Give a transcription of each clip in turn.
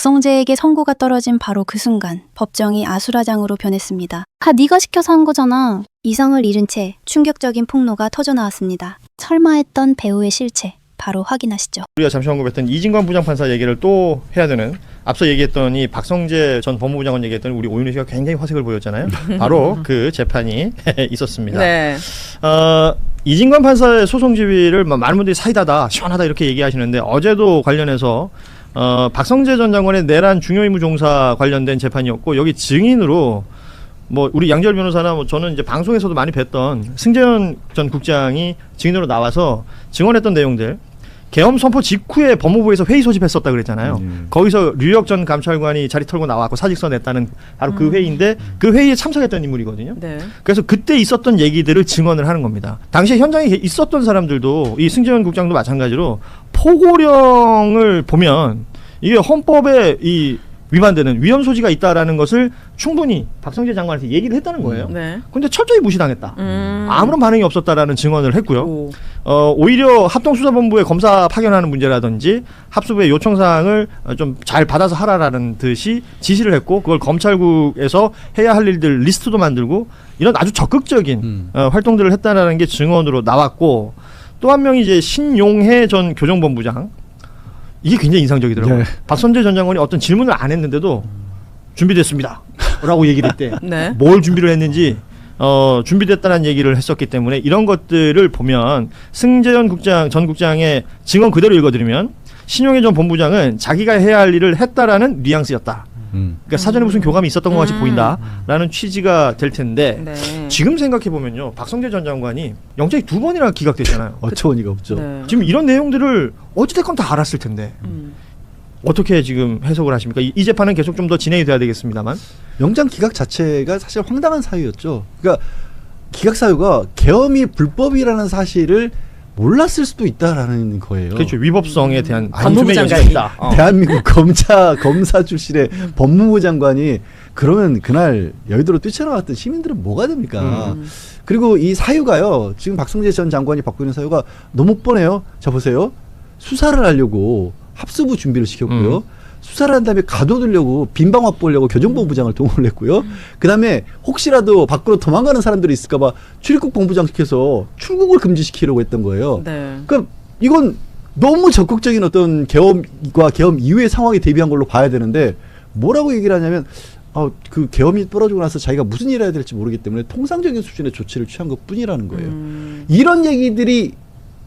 박성재에게 선고가 떨어진 바로 그 순간 법정이 아수라장으로 변했습니다. 다 네가 시켜서 한 거잖아. 이성을 잃은 채 충격적인 폭로가 터져나왔습니다. 설마 했던 배우의 실체 바로 확인하시죠. 우리가 잠시 언급했던 이진관 부장판사 얘기를 또 해야 되는, 앞서 얘기했더니 박성재 전 법무부 장관 얘기했더니 우리 오윤희 씨가 굉장히 화색을 보였잖아요. 바로 그 재판이 있었습니다. 네. 이진관 판사의 소송 지휘를 많은 분들이 사이다다, 시원하다 이렇게 얘기하시는데, 어제도 관련해서 박성재 전 장관의 내란 중요임무 종사 관련된 재판이었고, 여기 증인으로 뭐 우리 양지열 변호사나 뭐 저는 이제 방송에서도 많이 뵀던 승재현 전 국장이 증인으로 나와서 증언했던 내용들, 계엄 선포 직후에 법무부에서 회의 소집했었다 그랬잖아요. 거기서 류혁 전 감찰관이 자리 털고 나왔고 사직서 냈다는 바로 그 회의인데, 그 회의에 참석했던 인물이거든요. 네. 그래서 그때 있었던 얘기들을 증언을 하는 겁니다. 당시에 현장에 있었던 사람들도, 이 승재현 국장도 마찬가지로 포고령을 보면 이게 헌법에 이 위반되는 위헌 소지가 있다라는 것을 충분히 박성재 장관한테 얘기를 했다는 거예요. 네. 근데 철저히 무시당했다. 아무런 반응이 없었다라는 증언을 했고요. 오히려 합동수사본부에 검사 파견하는 문제라든지 합수부의 요청사항을 좀 잘 받아서 하라라는 듯이 지시를 했고, 그걸 검찰국에서 해야 할 일들 리스트도 만들고, 이런 아주 적극적인 활동들을 했다라는 게 증언으로 나왔고, 또 한 명이 이제 신용해 전 교정본부장. 이게 굉장히 인상적이더라고요. 네. 박성재 전 장관이 어떤 질문을 안 했는데도 준비됐습니다 라고 얘기를 했대. 네. 뭘 준비를 했는지 준비됐다는 얘기를 했었기 때문에, 이런 것들을 보면 승재현 국장 전 국장의 증언 그대로 읽어드리면, 신용해 전 본부장은 자기가 해야 할 일을 했다라는 뉘앙스였다. 그러니까 사전에 무슨 교감이 있었던 것 같이 보인다라는 취지가 될 텐데, 네. 지금 생각해 보면요, 박성재 전 장관이 영장이 2번이나 기각됐잖아요. 어처구니가 없죠. 네. 지금 이런 내용들을 어찌됐건 다 알았을 텐데 어떻게 지금 해석을 하십니까? 이 재판은 계속 좀 더 진행이 돼야 되겠습니다만. 영장 기각 자체가 사실 황당한 사유였죠. 그러니까 기각 사유가 계엄이 불법이라는 사실을 몰랐을 수도 있다라는 거예요. 그렇죠. 위법성에 대한 법무부 단숨에 장관이. 여지가 있다. 대한민국 검사 출신의 법무부 장관이 그러면 그날 여의도로 뛰쳐나왔던 시민들은 뭐가 됩니까? 그리고 이 사유가요, 지금 박성재 전 장관이 받고 있는 사유가 너무 뻔해요. 자 보세요. 수사를 하려고 합수부 준비를 시켰고요. 수사를 한 다음에 가둬두려고 빈방 확보하려고 교정본부장을 동원을 했고요. 그다음에 혹시라도 밖으로 도망가는 사람들이 있을까 봐 출입국 본부장 시켜서 출국을 금지시키려고 했던 거예요. 네. 그러니까 이건 너무 적극적인 어떤 계엄과 계엄 이후의 상황에 대비한 걸로 봐야 되는데, 뭐라고 얘기를 하냐면 그 계엄이 떨어지고 나서 자기가 무슨 일을 해야 될지 모르기 때문에 통상적인 수준의 조치를 취한 것뿐이라는 거예요. 이런 얘기들이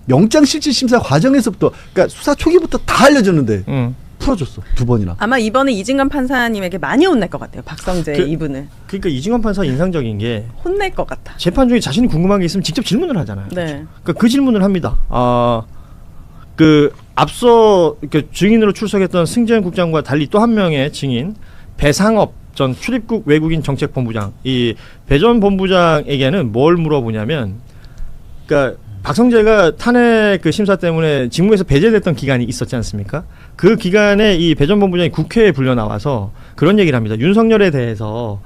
영장실질심사 과정에서부터, 그러니까 수사 초기부터 다 알려졌는데 풀어줬어. 2번이나. 아마 이번에 이진관 판사님에게 많이 혼낼 것 같아요. 박성재 이분을. 그러니까 이진관 판사 인상적인 게, 혼낼 것 같아. 재판 중에 자신이 궁금한 게 있으면 직접 질문을 하잖아요. 네. 그러니까 그 질문을 합니다. 그 앞서 증인으로 출석했던 승재현 국장과 달리 또 한 명의 증인 배상업 전 출입국 외국인 정책본부장, 이 배 전 본부장에게는 뭘 물어보냐면, 그러니까 박성재가 탄핵 그 심사 때문에 직무에서 배제됐던 기간이 있었지 않습니까? 그 기간에 이 배 전 본부장이 국회에 불려 나와서 그런 얘기를 합니다. 윤석열에 대해서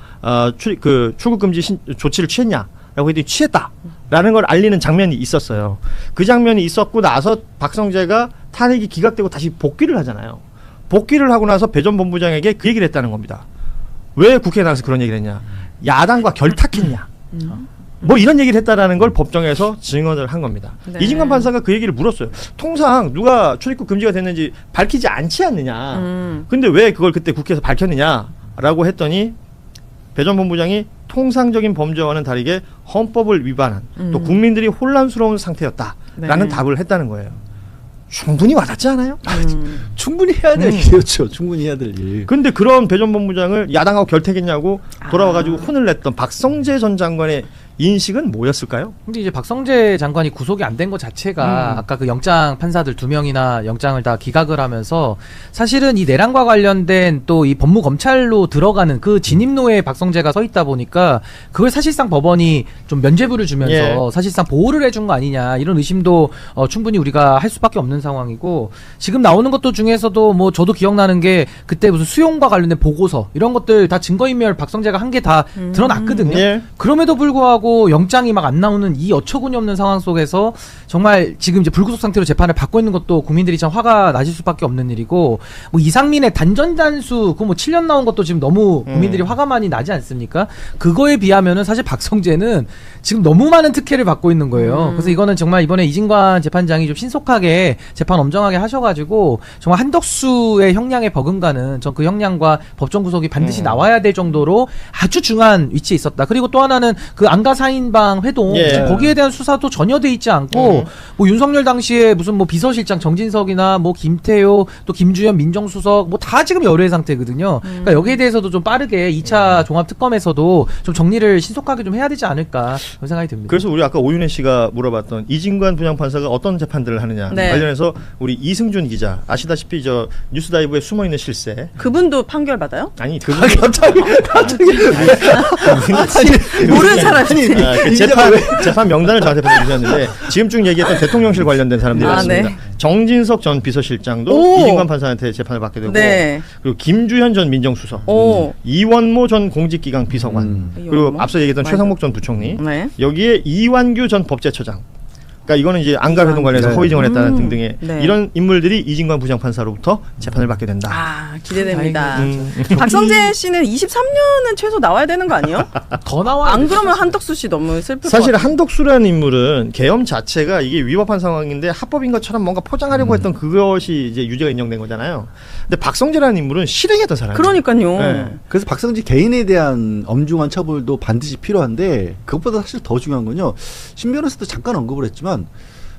출국 금지 조치를 취했냐라고 했더니 취했다라는 걸 알리는 장면이 있었어요. 그 장면이 있었고 나서 박성재가 탄핵이 기각되고 다시 복귀를 하잖아요. 복귀를 하고 나서 배 전 본부장에게 그 얘기를 했다는 겁니다. 왜 국회에 나가서 그런 얘기를 했냐? 야당과 결탁했냐? 뭐 이런 얘기를 했다라는 걸 법정에서 증언을 한 겁니다. 네. 이진관 판사가 그 얘기를 물었어요. 통상 누가 출입국 금지가 됐는지 밝히지 않지 않느냐. 근데 왜 그걸 그때 국회에서 밝혔느냐라고 했더니 배 전 본부장이 통상적인 범죄와는 다르게 헌법을 위반한, 또 국민들이 혼란스러운 상태였다라는 네. 답을 했다는 거예요. 충분히 와닿지 않아요? 충분히 해야 될 일이었죠. 충분히 해야 될 일. 근데 그런 배 전 본부장을 야당하고 결탁했냐고 돌아와가지고 혼을 냈던 박성재 전 장관의 인식은 뭐였을까요? 근데 이제 박성재 장관이 구속이 안 된 것 자체가 아까 그 영장 판사들 2명이나 영장을 다 기각을 하면서, 사실은 이 내란과 관련된 또 이 법무검찰로 들어가는 그 진입로에 박성재가 서 있다 보니까 그걸 사실상 법원이 좀 면죄부를 주면서 사실상 보호를 해준 거 아니냐, 이런 의심도 충분히 우리가 할 수밖에 없는 상황이고, 지금 나오는 것도 중에서도 뭐 저도 기억나는 게 그때 무슨 수용과 관련된 보고서 이런 것들 다 증거인멸 박성재가 한 게 다 드러났거든요. 그럼에도 불구하고 불구하고 영장이 막 안 나오는 이 어처구니 없는 상황 속에서 정말 지금 이제 불구속 상태로 재판을 받고 있는 것도 국민들이 참 화가 나실 수밖에 없는 일이고, 뭐 이상민의 단전단수 그 뭐 7년 나온 것도 지금 너무 국민들이 화가 많이 나지 않습니까? 그거에 비하면은 사실 박성재는 지금 너무 많은 특혜를 받고 있는 거예요. 그래서 이거는 정말 이번에 이진관 재판장이 좀 신속하게 재판 엄정하게 하셔가지고 정말 한덕수의 형량에 버금가는 전 그 형량과 법정 구속이 반드시 나와야 될 정도로 아주 중요한 위치에 있었다. 그리고 또 하나는 그 안가 4인방 회동 예. 거기에 대한 수사도 전혀 돼 있지 않고 뭐 윤석열 당시에 무슨 뭐 비서실장 정진석이나 뭐 김태효 또 김주현 민정수석 뭐 다 지금 열애 상태거든요. 그러니까 여기에 대해서도 좀 빠르게 2차 종합특검에서도 좀 정리를 신속하게 좀 해야 되지 않을까 그런 생각이 듭니다. 그래서 우리 아까 오윤혜 씨가 물어봤던 이진관 부장판사가 어떤 재판들을 하느냐 네. 관련해서 우리 이승준 기자 아시다시피 저 뉴스다이브에 숨어있는 실세 그분도 판결 받아요? 아니 그분 갑자기 모르는 사람이 그 재판 명단을 저한테 보내주셨는데 지금 쭉 얘기했던 대통령실 관련된 사람들이 아, 있습니다. 네. 정진석 전 비서실장도 오. 이진관 판사한테 재판을 받게 되고 네. 그리고 김주현 전 민정수석 오. 이원모 전 공직기강 비서관 그리고 이원모? 앞서 얘기했던 맞아. 최상목 전 부총리 네. 여기에 이완규 전 법제처장 그러니까 이거는 이제 안가 회동 관련해서 네. 허위 증언했다는 등등의 네. 이런 인물들이 이진관 부장판사로부터 재판을 받게 된다. 아, 기대됩니다. 음. 박성재 씨는 23년은 최소 나와야 되는 거 아니에요? 더 나와. 안 그러면 한덕수 씨 너무 슬플 것 사실 같아요. 한덕수라는 인물은 계엄 자체가 이게 위법한 상황인데 합법인 것처럼 뭔가 포장하려고 했던 그것이 이제 유죄가 인정된 거잖아요. 근데 박성재라는 인물은 실행했던 사람이에요. 그러니까요. 네. 그래서 박성재 개인에 대한 엄중한 처벌도 반드시 필요한데 그것보다 사실 더 중요한 건요. 신 변호사도 잠깐 언급을 했지만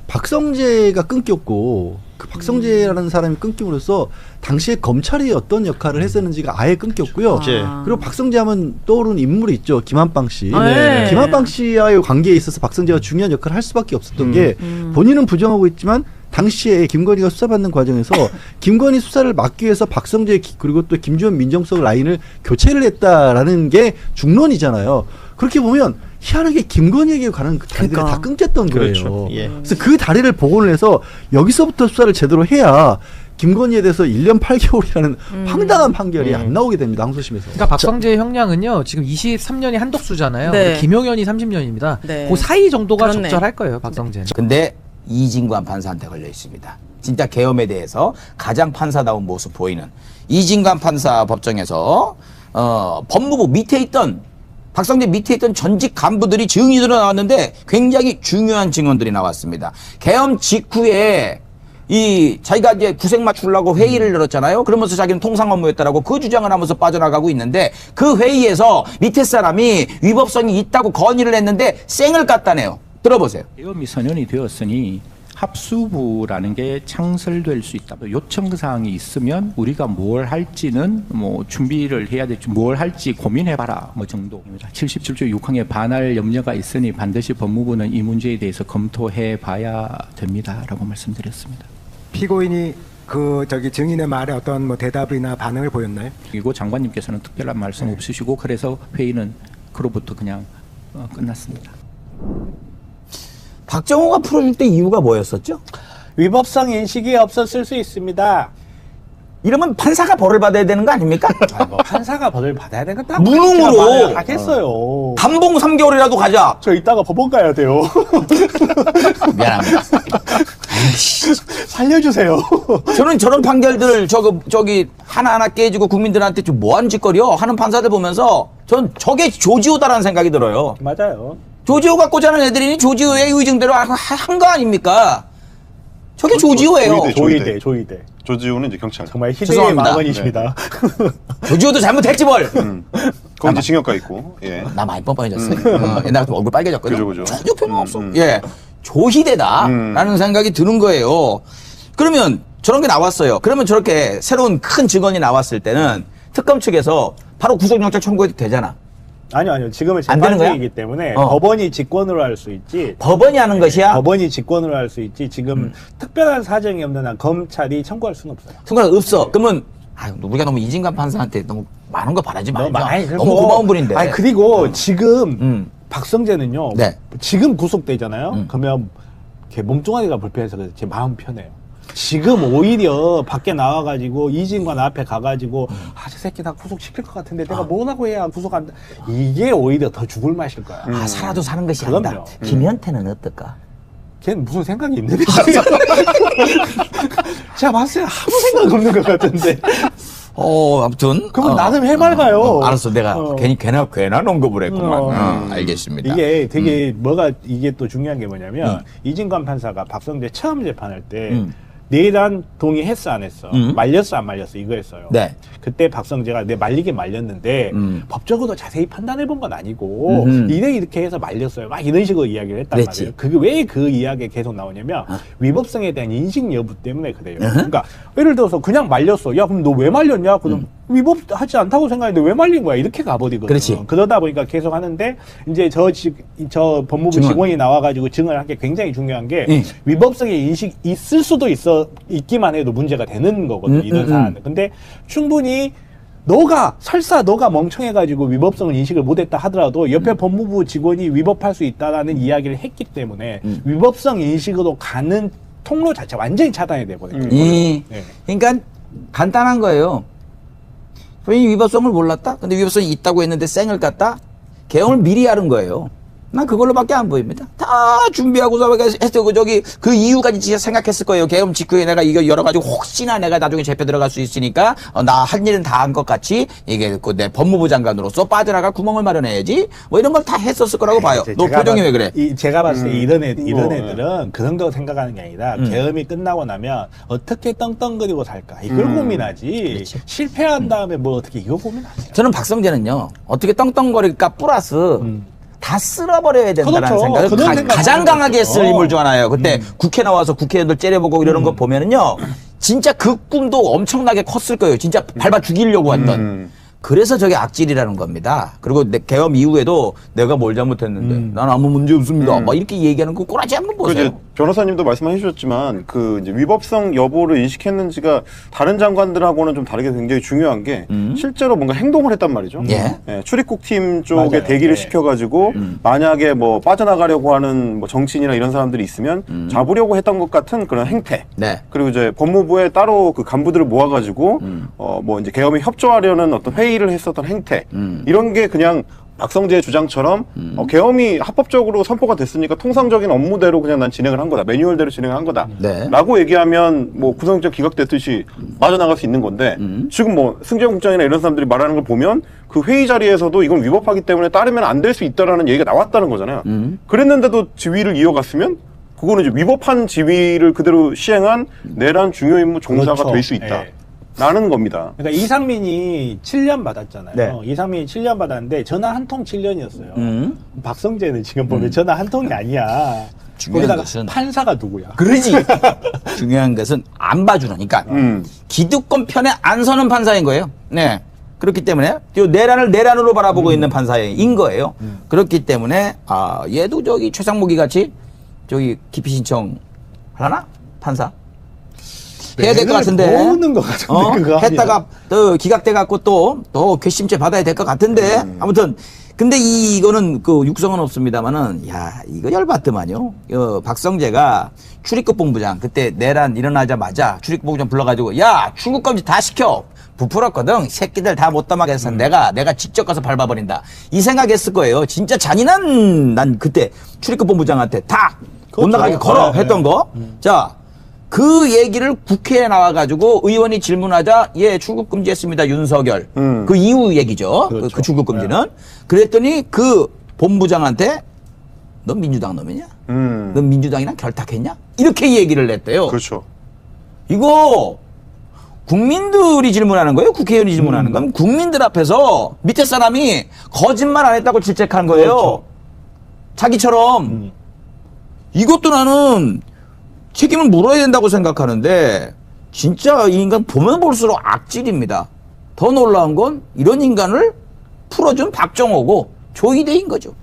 박성재가 끊겼고 그 박성재라는 사람이 끊김으로써 당시에 검찰이 어떤 역할을 했었는지가 아예 끊겼고요. 네. 그리고 박성재 하면 떠오르는 인물이 있죠. 김한빵 씨. 네. 김한빵 씨와의 관계에 있어서 박성재가 중요한 역할을 할 수밖에 없었던 게 본인은 부정하고 있지만 당시에 김건희가 수사받는 과정에서 김건희 수사를 막기 위해서 박성재 그리고 또 김주현 민정수석 라인을 교체를 했다라는 게 중론이잖아요. 그렇게 보면 희한하게 김건희에게 관한 그 다리들이 그러니까. 다 끊겼던 그렇죠. 거예요. 예. 그래서 그 다리를 복원을 해서 여기서부터 수사를 제대로 해야 김건희에 대해서 1년 8개월이라는 황당한 판결이 안 나오게 됩니다. 항소심에서. 그러니까 박성재의 형량은요 지금 23년이 한덕수잖아요. 네. 김용현이 30년입니다. 네. 그 사이 정도가 그렇네. 적절할 거예요, 박성재는. 근데 이진관 판사한테 걸려 있습니다. 진짜 계엄에 대해서 가장 판사다운 모습 보이는 이진관 판사 법정에서 법무부 밑에 있던 박성재 밑에 있던 전직 간부들이 증인으로 나왔는데 굉장히 중요한 증언들이 나왔습니다. 계엄 직후에 이 자기가 이제 구색 맞추려고 회의를 열었잖아요. 그러면서 자기는 통상 업무였다라고 그 주장을 하면서 빠져나가고 있는데 그 회의에서 밑에 사람이 위법성이 있다고 건의를 했는데 쌩을 깠다네요. 들어보세요. 계엄이 선언이 되었으니 합수부라는 게 창설될 수 있다. 요청 사항이 있으면 우리가 뭘 할지는 뭐 준비를 해야 될지 뭘 할지 고민해봐라 뭐 정도입니다. 77조 6항에 반할 염려가 있으니 반드시 법무부는 이 문제에 대해서 검토해봐야 됩니다라고 말씀드렸습니다. 피고인이 증인의 말에 어떤 뭐 대답이나 반응을 보였나요? 그리고 장관님께서는 특별한 말씀 없으시고 그래서 회의는 그로부터 그냥 끝났습니다. 박정호가 풀어줄 때 이유가 뭐였었죠? 위법성 인식이 없었을 수 있습니다. 이러면 판사가 벌을 받아야 되는 거 아닙니까? 판사가 벌을 받아야 되는 건 무능으로 하겠어요. 감봉 3개월이라도 가자. 저 이따가 법원 가야 돼요. 미안합니다. 살려주세요. 저는 저런 판결들 저기 하나하나 깨지고 국민들한테 좀 뭐하는 짓거리요 하는 판사들 보면서 전 저게 조지호다라는 생각이 들어요. 맞아요. 조지호가 꽂아낸 애들이니 조지호의 의중대로 한 거 아닙니까? 저게 조지호예요. 조이대. 조지호는 이제 경찰. 정말 희대의 죄송합니다. 망언이십니다. 조지호도 잘못했지 뭘. 거기 이제 징역가 있고. 예. 나 많이 뻔뻔해졌어요. 옛날 같으면 얼굴 빨개졌거든. 그죠. 전혀 표명 없어. 예. 조희대다라는 생각이 드는 거예요. 그러면 저런 게 나왔어요. 그러면 저렇게 새로운 큰 증언이 나왔을 때는 특검 측에서 바로 구속영장 청구해도 되잖아. 아니요. 지금은 안 되는 거야? 재판중이기 때문에 어. 법원이 직권으로 할 수 있지. 법원이 하는 것이야. 법원이 직권으로 할 수 있지. 지금 특별한 사정이 없는 한 검찰이 청구할 수는 없어요. 순간 없어. 그러면 우리가 너무 이진관 판사한테 너무 많은 거 바라지 말자. 너무 고마운 분인데. 그리고 지금 박성재는요. 네. 지금 구속되잖아요. 그러면 걔 몸뚱아리가 불편해서 제 마음 편해요. 지금 오히려 밖에 나와가지고 이진관 앞에 가가지고 저 새끼 나 구속시킬 것 같은데 내가 뭐라고 해야 구속 안 돼. 이게 오히려 더 죽을 맛일 거야. 살아도 사는 것이 그럼요. 아니다. 김현태는 어떨까? 걔는 무슨 생각이 있는데 제가 봤을 때 아무 생각 없는 것 같은데. 아무튼. 그럼 나름 해맑아요. 알았어. 내가 괜한 언급을 했구만. 알겠습니다. 이게 되게 이게 또 중요한 게 뭐냐면 이진관 판사가 박성재 처음 재판할 때 내란 동의했어 안 했어? 말렸어 안 말렸어? 이거였어요. 네. 그때 박성재가 말리긴 말렸는데 법적으로 자세히 판단해 본 건 아니고 이렇게 해서 말렸어요. 막 이런 식으로 이야기를 했단 그랬지. 말이에요. 그게 왜 그 이야기가 계속 나오냐면 위법성에 대한 인식 여부 때문에 그래요. 그러니까 예를 들어서 그냥 말렸어. 야 그럼 너 왜 말렸냐? 그럼 위법하지 않다고 생각했는데 왜 말린 거야? 이렇게 가버리거든요. 그렇지. 그러다 보니까 계속 하는데 이제 저 법무부 직원이 나와가지고 증언을 한 게 굉장히 중요한 게 위법성의 인식이 있을 수도 있기만 해도 문제가 되는 거거든요. 이런 사안은. 근데 충분히 설사 너가 멍청해가지고 위법성을 인식을 못했다 하더라도 옆에 법무부 직원이 위법할 수 있다라는 이야기를 했기 때문에 위법성 인식으로 가는 통로 자체 완전히 차단이 돼버려요. 그러니까 간단한 거예요. 본인이 위법성을 몰랐다? 근데 위법성이 있다고 했는데 쌩을 깠다? 개헌을 미리 하는 거예요. 난 그걸로밖에 안 보입니다. 다 준비하고서 했어. 그 이유까지 진짜 생각했을 거예요. 계엄 직후에 내가 이거 열어가지고 혹시나 내가 나중에 재표 들어갈 수 있으니까 나 할 일은 다 한 것 같이 이게 내 법무부 장관으로서 빠져나갈 구멍을 마련해야지. 뭐 이런 걸 다 했었을 거라고 봐요. 너 표정이 왜 그래? 제가 봤을 때 이런 애들은 그 정도 생각하는 게 아니라 계엄이 끝나고 나면 어떻게 떵떵거리고 살까 이걸 고민하지. 실패한 다음에 뭐 어떻게 이거 고민하지. 저는 박성재는요. 어떻게 떵떵거릴까 플러스 다 쓸어버려야 된다는 그렇죠. 생각을 가장 강하게 했을 인물 중 하나예요. 그때 국회 나와서 국회의원들 째려보고 이러는 거 보면은요. 진짜 그 꿈도 엄청나게 컸을 거예요. 진짜 밟아 죽이려고 했던. 그래서 저게 악질이라는 겁니다. 그리고 계엄 이후에도 내가 뭘 잘못했는데 난 아무 문제 없습니다. 막 이렇게 얘기하는 그 꼬라지 한번 보세요. 변호사님도 말씀해 주셨지만 그 이제 위법성 여부를 인식했는지가 다른 장관들하고는 좀 다르게 굉장히 중요한 게 실제로 뭔가 행동을 했단 말이죠. 출입국 팀 쪽에 맞아요. 대기를 시켜가지고 만약에 뭐 빠져나가려고 하는 뭐 정치인이나 이런 사람들이 있으면 잡으려고 했던 것 같은 그런 행태. 그리고 이제 법무부에 따로 그 간부들을 모아가지고 뭐 이제 계엄에 협조하려는 어떤 회의를 했었던 행태. 이런 게 그냥 박성재의 주장처럼 계엄이 합법적으로 선포가 됐으니까 통상적인 업무대로 그냥 난 진행을 한 거다. 매뉴얼대로 진행을 한 거다. 라고 얘기하면 뭐 구성적 기각됐듯이 빠져나갈 수 있는 건데 지금 뭐 승재원 국장이나 이런 사람들이 말하는 걸 보면 그 회의 자리에서도 이건 위법하기 때문에 따르면 안 될 수 있다라는 얘기가 나왔다는 거잖아요. 그랬는데도 지위를 이어갔으면 그거는 이제 위법한 지위를 그대로 시행한 내란 중요 임무 종사가 될 수 있다. 라는 겁니다. 그러니까 이상민이 7년 받았잖아요. 이상민이 7년 받았는데 전화 한 통 7년이었어요. 박성재는 지금 보면 전화 한 통이 아니야. 중요한 것은 판사가 누구야? 그러지. 중요한 것은 안 봐주는. 그러니까 기득권 편에 안 서는 판사인 거예요. 네. 그렇기 때문에 내란을 내란으로 바라보고 있는 판사인 거예요. 그렇기 때문에 얘도 최상목이 같이 기피 신청 하려나? 판사? 해야 될 것 같은데. 모으는 것 같은데. 그거 했다가 또 기각돼 갖고 또 괘씸죄 받아야 될 것 같은데. 아무튼 근데 이거는 그 육성은 없습니다만은 이거 열받더만요. 박성재가 출입국 본부장 그때 내란 일어나자마자 출입국 본부장 불러가지고 출국 금지 다 시켜. 부풀었거든. 새끼들 다 못 담아겠어. 내가 직접 가서 밟아버린다. 이 생각했을 거예요. 진짜 잔인한 난 그때 출입국 본부장한테 다 못 나가게 걸어 했던 거. 자. 그 얘기를 국회에 나와가지고 의원이 질문하자 출국 금지했습니다. 윤석열. 그 이후 얘기죠. 그 출국 금지는. 그랬더니 그 본부장한테 넌 민주당 놈이냐? 넌 민주당이랑 결탁했냐? 이렇게 얘기를 했대요. 그렇죠. 이거 국민들이 질문하는 거예요? 국회의원이 질문하는 거예요? 국민들 앞에서 밑에 사람이 거짓말 안 했다고 질책한 거예요. 그렇죠. 자기처럼. 이것도 나는 책임을 물어야 된다고 생각하는데 진짜 이 인간 보면 볼수록 악질입니다. 더 놀라운 건 이런 인간을 풀어준 박정호고 조이대인 거죠.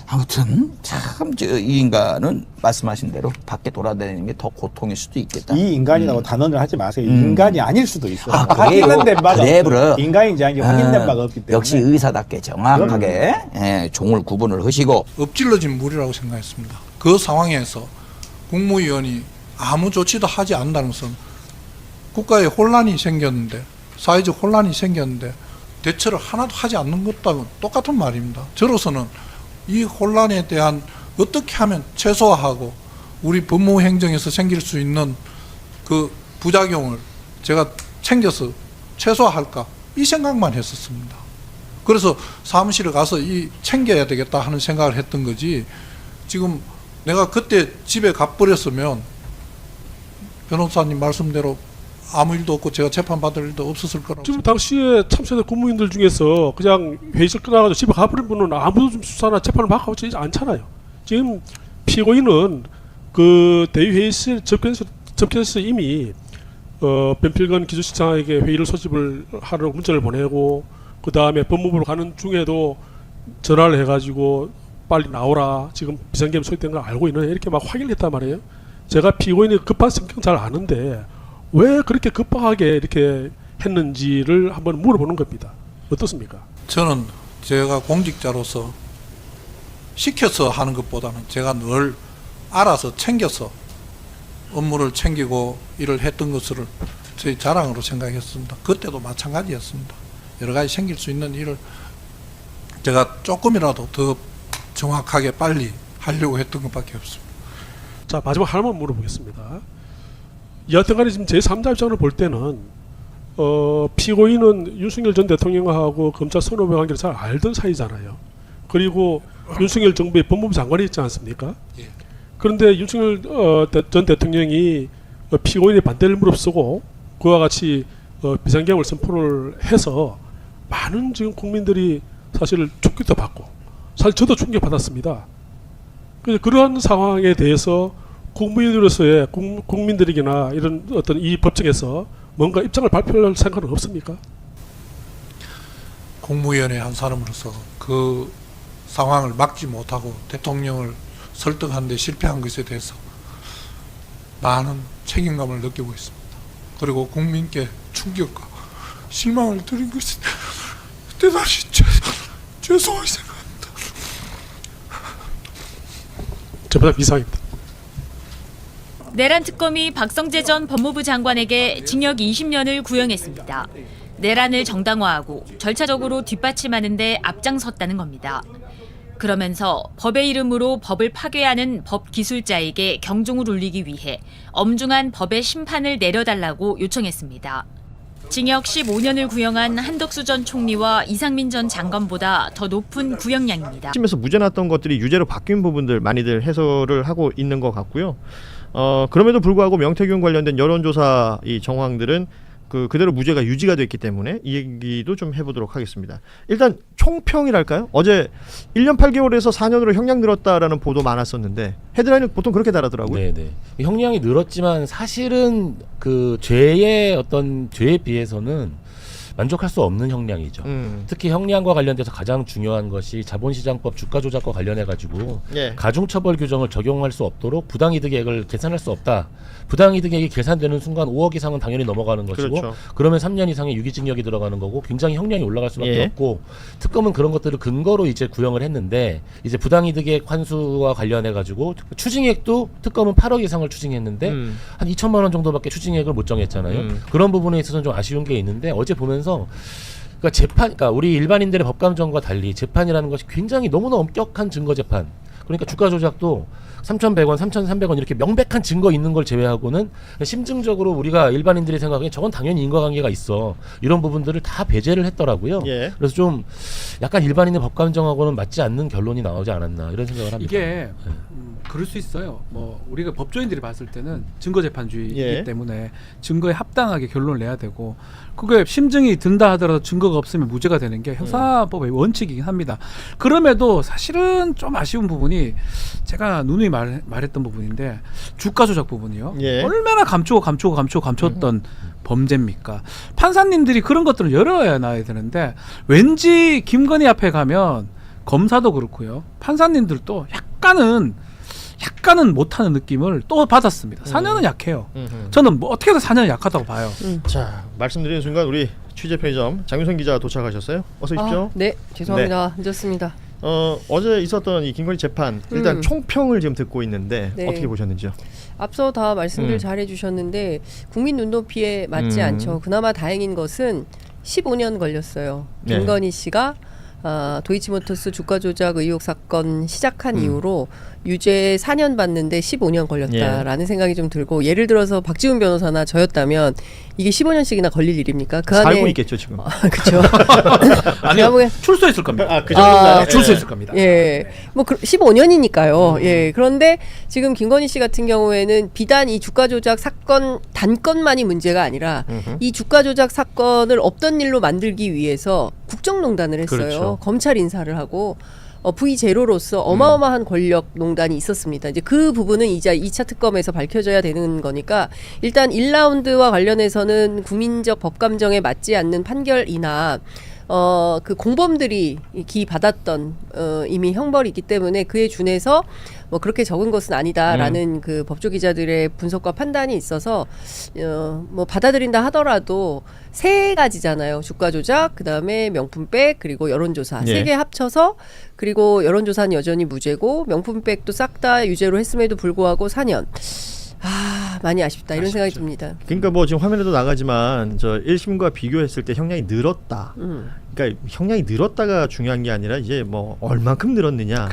아무튼 참 이 인간은 말씀하신 대로 밖에 돌아다니는 게 더 고통일 수도 있겠다. 이 인간이라고 단언을 하지 마세요. 인간이 아닐 수도 있어요. 확인된 바가 인간인지 아닌지 확인된 바가 없기 때문에. 역시 의사답게 정확하게 종을 구분을 하시고. 엎질러진 물이라고 생각했습니다. 그 상황에서 국무위원이 아무 조치도 하지 않는다는 것은 국가에 혼란이 생겼는데, 사회적 혼란이 생겼는데 대처를 하나도 하지 않는 것과는 똑같은 말입니다. 저로서는 이 혼란에 대한 어떻게 하면 최소화하고 우리 법무 행정에서 생길 수 있는 그 부작용을 제가 챙겨서 최소화할까, 이 생각만 했었습니다. 그래서 사무실에 가서 이 챙겨야 되겠다 하는 생각을 했던 거지, 지금 내가 그때 집에 가버렸으면 변호사님 말씀대로 아무 일도 없고 제가 재판받을 일도 없었을 거라고. 지금 당시에 참여된 국무위원들 중에서 그냥 회의실 끝나가지고 집에 가버린 분은 아무도 좀 수사나 재판을 막 하고 있지 않잖아요. 지금 피고인은 그 대의회의실 접견에서 이미 변필건 기조실장에게 회의를 소집을 하려고 문자를 보내고, 그 다음에 법무부로 가는 중에도 전화를 해가지고 빨리 나오라, 지금 비상계엄 소집된 걸 알고 있느냐, 이렇게 막 확인을 했단 말이에요. 제가 피고인이 급한 성격 잘 아는데 왜 그렇게 급하게 이렇게 했는지를 한번 물어보는 겁니다. 어떻습니까? 저는 제가 공직자로서 시켜서 하는 것보다는 제가 늘 알아서 챙겨서 업무를 챙기고 일을 했던 것을 저희 자랑으로 생각했습니다. 그때도 마찬가지였습니다. 여러 가지 생길 수 있는 일을 제가 조금이라도 더 정확하게 빨리 하려고 했던 것밖에 없습니다. 자, 마지막 하나만 물어보겠습니다. 여하튼간에 지금 제3자 입장을 볼 때는 피고인은 윤석열 전 대통령하고 검찰 선후배 관계를 잘 알던 사이잖아요. 그리고 윤석열 정부의 법무부 장관이 있지 않습니까? 예. 그런데 윤석열 전 대통령이 피고인의 반대를 무릅쓰고 그와 같이 비상계엄을 선포를 해서 많은 지금 국민들이 사실 충격도 받고, 사실 저도 충격받았습니다. 그러한 상황에 대해서 국무위원으로서의 국민들에게나 이런 어떤 이 법정에서 뭔가 입장을 발표할 생각은 없습니까? 국무위원회 한 사람으로서 그 상황을 막지 못하고 대통령을 설득하는 데 실패한 것에 대해서 많은 책임감을 느끼고 있습니다. 그리고 국민께 충격과 실망을 드린 것이 대단히 죄송하게 생각합니다. 저보다 이상입니다. 내란 특검이 박성재 전 법무부 장관에게 징역 20년을 구형했습니다. 내란을 정당화하고 절차적으로 뒷받침하는 데 앞장섰다는 겁니다. 그러면서 법의 이름으로 법을 파괴하는 법 기술자에게 경종을 울리기 위해 엄중한 법의 심판을 내려달라고 요청했습니다. 징역 15년을 구형한 한덕수 전 총리와 이상민 전 장관보다 더 높은 구형량입니다. 팀에서 무죄 났던 것들이 유죄로 바뀐 부분들 많이들 해설을 하고 있는 것 같고요. 그럼에도 불구하고 명태균 관련된 여론조사 이 정황들은 그대로 무죄가 유지가 됐기 때문에 이 얘기도 좀 해보도록 하겠습니다. 일단 총평이랄까요? 어제 1년 8개월에서 4년으로 형량 늘었다라는 보도 많았었는데 헤드라인은 보통 그렇게 달하더라고요. 네네. 형량이 늘었지만 사실은 그 죄의 어떤 죄에 비해서는 만족할 수 없는 형량이죠. 특히 형량과 관련돼서 가장 중요한 것이 자본시장법 주가조작과 관련해가지고 예. 가중처벌 규정을 적용할 수 없도록 부당이득액을 계산할 수 없다. 부당이득액이 계산되는 순간 5억 이상은 당연히 넘어가는 것이고, 그렇죠. 그러면 3년 이상의 유기징역이 들어가는 거고 굉장히 형량이 올라갈 수밖에 예. 없고, 특검은 그런 것들을 근거로 이제 구형을 했는데, 이제 부당이득액 환수와 관련해가지고 추징액도 특검은 8억 이상을 추징했는데 한 2천만 원 정도밖에 추징액을 못 정했잖아요. 그런 부분에 있어서는 좀 아쉬운 게 있는데, 어제 보면서 그러니까 우리 일반인들의 법감정과 달리 재판이라는 것이 굉장히 너무나 엄격한 증거 재판. 그러니까 주가 조작도 3,100원, 3,300원 이렇게 명백한 증거 있는 걸 제외하고는 심증적으로 우리가 일반인들이 생각하기엔 저건 당연히 인과관계가 있어, 이런 부분들을 다 배제를 했더라고요. 예. 그래서 좀 약간 일반인의 법감정하고는 맞지 않는 결론이 나오지 않았나 이런 생각을 합니다. 이게 그럴 수 있어요. 뭐 우리가 법조인들이 봤을 때는 증거재판주의이기 예. 때문에 증거에 합당하게 결론을 내야 되고, 그게 심증이 든다 하더라도 증거가 없으면 무죄가 되는 게 형사법의 원칙이긴 합니다. 그럼에도 사실은 좀 아쉬운 부분이 제가 누누이 말했던 부분인데, 주가 조작 부분이요. 예. 얼마나 감췄던 범죄입니까? 판사님들이 그런 것들을 열어놔야 되는데, 왠지 김건희 앞에 가면 검사도 그렇고요, 판사님들도 약간은 못하는 느낌을 또 받았습니다. 4년은 약해요. 저는 뭐 어떻게든 4년은 약하다고 봐요. 자, 말씀드리는 순간 우리 취재 편의점 장윤선 기자 도착하셨어요. 어서 오십시오. 네, 죄송합니다. 늦었습니다. 어제 있었던 이 김건희 재판 일단 총평을 지금 듣고 있는데 네. 어떻게 보셨는지요? 앞서 다 말씀들 잘 해주셨는데 국민 눈높이에 맞지 않죠. 그나마 다행인 것은 15년 걸렸어요. 네. 김건희 씨가 도이치모터스 주가 조작 의혹 사건 시작한 이후로 유죄 4년 받는데 15년 걸렸다라는 생각이 좀 들고, 예를 들어서 박지훈 변호사나 저였다면 이게 15년씩이나 걸릴 일입니까? 그 안에 살고 있겠죠 지금. 그렇죠. 아니요, 출소했을 겁니다. 그 정도인가요? 출소했을 겁니다. 예, 뭐 15년이니까요. 예, 그런데 지금 김건희 씨 같은 경우에는 비단 이 주가 조작 사건 단건만이 문제가 아니라 이 주가 조작 사건을 없던 일로 만들기 위해서 국정농단을 했어요. 그렇죠. 검찰 인사를 하고 V0로서 어마어마한 권력 농단이 있었습니다. 이제 그 부분은 이제 2차 특검에서 밝혀져야 되는 거니까 일단 1라운드와 관련해서는 국민적 법감정에 맞지 않는 판결이나 그 공범들이 기받았던 이미 형벌이 있기 때문에 그에 준해서 뭐 그렇게 적은 것은 아니다라는 그 법조 기자들의 분석과 판단이 있어서 뭐 받아들인다 하더라도 세 가지잖아요. 주가 조작, 그다음에 명품백, 그리고 여론조사 세 개 합쳐서, 그리고 여론조사는 여전히 무죄고 명품백도 싹 다 유죄로 했음에도 불구하고 4년. 많이 아쉽다 이런 생각이 듭니다. 그러니까 뭐 지금 화면에도 나가지만 저 1심과 비교했을 때 형량이 늘었다. 그러니까 형량이 늘었다가 중요한 게 아니라 이제 뭐 얼만큼 늘었느냐.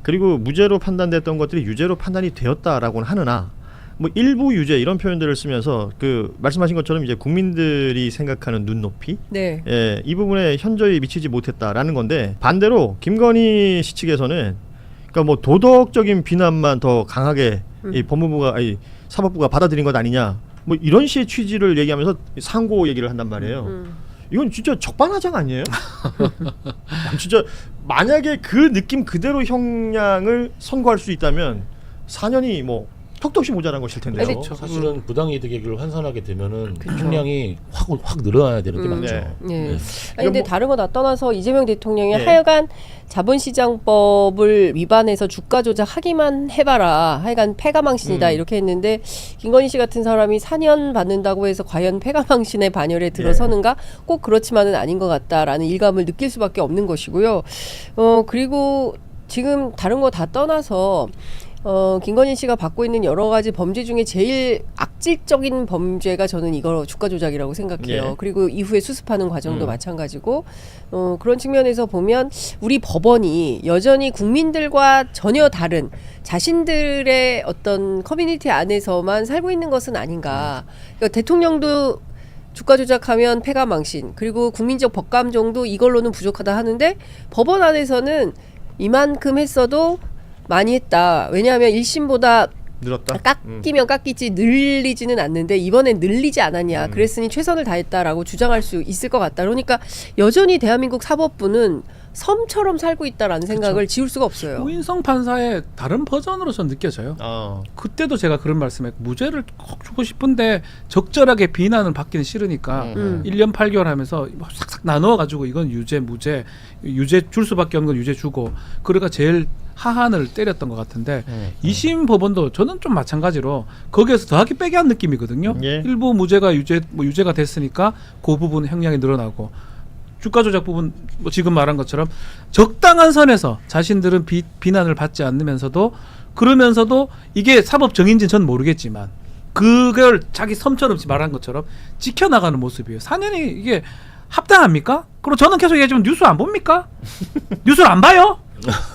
그리고 무죄로 판단됐던 것들이 유죄로 판단이 되었다라고는 하느나 뭐 일부 유죄 이런 표현들을 쓰면서 그 말씀하신 것처럼 이제 국민들이 생각하는 눈높이, 네, 예, 이 부분에 현저히 미치지 못했다라는 건데, 반대로 김건희 씨 측에서는 그러니까 뭐 도덕적인 비난만 더 강하게 이 법무부가 사법부가 받아들인 것 아니냐, 뭐 이런 식의 취지를 얘기하면서 상고 얘기를 한단 말이에요. 이건 진짜 적반하장 아니에요? 진짜 만약에 그 느낌 그대로 형량을 선고할 수 있다면 4년이 뭐 턱도 없이 모자란 것일 텐데요. 사실은 부당이득액을 환산하게 되면은 형량이 확 늘어나야 되는 게 맞죠. 네. 아니 근데 다른 거 다 떠나서 이재명 대통령이 하여간 자본시장법을 위반해서 주가 조작하기만 해봐라, 하여간 패가망신이다 이렇게 했는데, 김건희 씨 같은 사람이 4년 받는다고 해서 과연 패가망신의 반열에 들어서는가? 꼭 그렇지만은 아닌 것 같다라는 일감을 느낄 수밖에 없는 것이고요. 그리고 지금 다른 거 다 떠나서 김건희 씨가 받고 있는 여러 가지 범죄 중에 제일 악질적인 범죄가 저는 이거 주가 조작이라고 생각해요. 그리고 이후에 수습하는 과정도 마찬가지고, 그런 측면에서 보면 우리 법원이 여전히 국민들과 전혀 다른 자신들의 어떤 커뮤니티 안에서만 살고 있는 것은 아닌가. 그러니까 대통령도 주가 조작하면 패가망신, 그리고 국민적 법감정도 이걸로는 부족하다 하는데 법원 안에서는 이만큼 했어도 많이 했다. 왜냐하면 1심보다 늘었다. 깎이면 깎이지 늘리지는 않는데 이번엔 늘리지 않았냐. 그랬으니 최선을 다했다라고 주장할 수 있을 것 같다. 그러니까 여전히 대한민국 사법부는 섬처럼 살고 있다라는 생각을 지울 수가 없어요. 우인성 판사의 다른 버전으로 전 느껴져요. 그때도 제가 그런 말씀했고, 무죄를 꼭 주고 싶은데 적절하게 비난을 받기는 싫으니까 1년 8개월 하면서 싹싹 나누어가지고 이건 유죄, 무죄, 유죄 줄 수밖에 없는 건 유죄 주고, 그러니까 제일 하한을 때렸던 것 같은데 2심 법원도 저는 좀 마찬가지로 거기에서 더하기 빼기 한 느낌이거든요. 일부 무죄가 유죄가 됐으니까 그 부분 형량이 늘어나고, 주가 조작 부분 뭐 지금 말한 것처럼 적당한 선에서 자신들은 비난을 받지 않으면서도, 그러면서도 이게 사법 정인지는 전 모르겠지만 그걸 자기 섬처럼 말한 것처럼 지켜나가는 모습이에요. 4년이 이게 합당합니까? 그리고 저는 계속 얘기하지만 뉴스 안 봅니까? 뉴스를 안 봐요?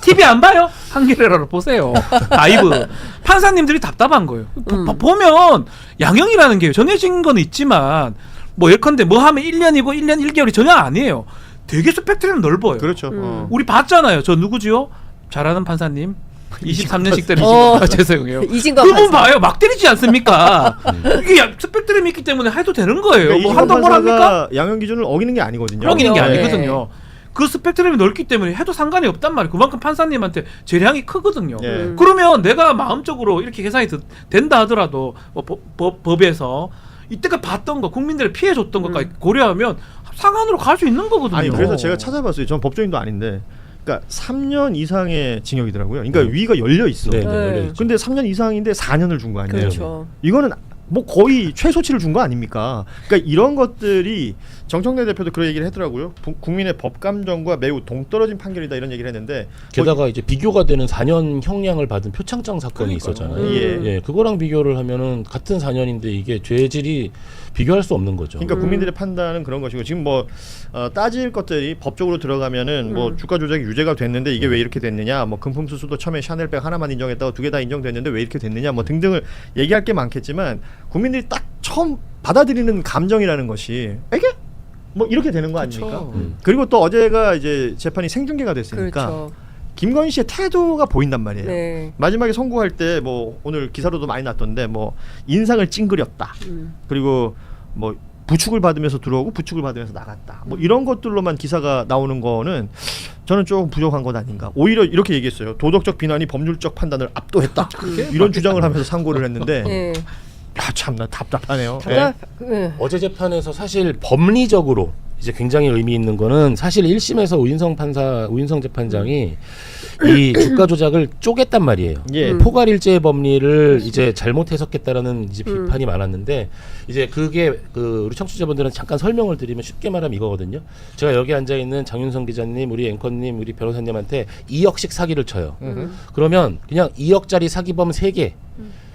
TV 안 봐요? 한겨레라로 보세요. 라이브. 판사님들이 답답한 거예요. 보면 양형이라는 게 정해진 건 있지만 뭐 예컨대 뭐 하면 1년이고 1년 1개월이 전혀 아니에요. 되게 스펙트럼이 넓어요. 그렇죠. 우리 봤잖아요. 저 누구지요? 잘하는 판사님. 23년씩 때리시고 죄송해요. 그분 봐요. 막 때리지 않습니까? 이게 스펙트럼이 있기 때문에 해도 되는 거예요. 그러니까 뭐 한다고 뭘 합니까? 양형 기준을 어기는 게 아니거든요. 어기는 게 아니거든요. 그 스펙트럼이 넓기 때문에 해도 상관이 없단 말이에요. 그만큼 판사님한테 재량이 크거든요. 그러면 내가 마음적으로 이렇게 계산이 된다 하더라도 뭐 법에서 이때까지 봤던 거, 국민들을 피해줬던 것까지 고려하면 상한으로 갈 수 있는 거거든요. 아니 그래서 제가 찾아봤어요. 전 법조인도 아닌데, 그러니까 3년 이상의 징역이더라고요. 그러니까 위가 열려 있어. 근데 3년 이상인데 4년을 준 거 아니에요. 그렇죠. 이거는 뭐 거의 최소치를 준 거 아닙니까? 그러니까 이런 것들이 정청래 대표도 그런 얘기를 하더라고요. 국민의 법 감정과 매우 동떨어진 판결이다 이런 얘기를 했는데 게다가 이제 비교가 되는 4년 형량을 받은 표창장 사건이 있었잖아요. 예, 그거랑 비교를 하면은 같은 4년인데 이게 죄질이 비교할 수 없는 거죠. 그러니까 국민들의 판단은 그런 것이고 지금 뭐 따질 것들이 법적으로 들어가면은 뭐 주가 조작이 유죄가 됐는데 이게 왜 이렇게 됐느냐, 뭐 금품 수수도 처음에 샤넬백 하나만 인정했다가 2개 다 인정됐는데 왜 이렇게 됐느냐, 뭐 등등을 얘기할 게 많겠지만 국민들이 딱 처음 받아들이는 감정이라는 것이 이게 뭐 이렇게 되는 거 아닙니까? 그리고 또 어제가 이제 재판이 생중계가 됐으니까 그렇죠. 김건희 씨의 태도가 보인단 말이에요. 네. 마지막에 선고할 때 뭐 오늘 기사로도 많이 났던데 뭐 인상을 찡그렸다. 그리고 뭐 부축을 받으면서 들어오고 부축을 받으면서 나갔다. 뭐 이런 것들로만 기사가 나오는 거는 저는 조금 부족한 것 아닌가. 오히려 이렇게 얘기했어요. 도덕적 비난이 법률적 판단을 압도했다. 이런 주장을 하면서 상고를 했는데 네. 야, 참나 답답하네요. 어제 재판에서 사실 법리적으로 이제 굉장히 의미 있는 거는 사실 1심에서 우인성 재판장이 이 주가 조작을 쪼갰단 말이에요. 포괄일제의 법리를 이제 잘못 해석했다라는 이제 비판이 많았는데 이제 그게 우리 청취자분들은 잠깐 설명을 드리면 쉽게 말하면 이거거든요. 제가 여기 앉아 있는 장윤성 기자님, 우리 앵커님, 우리 변호사님한테 2억씩 사기를 쳐요. 그러면 그냥 2억짜리 사기범 3개.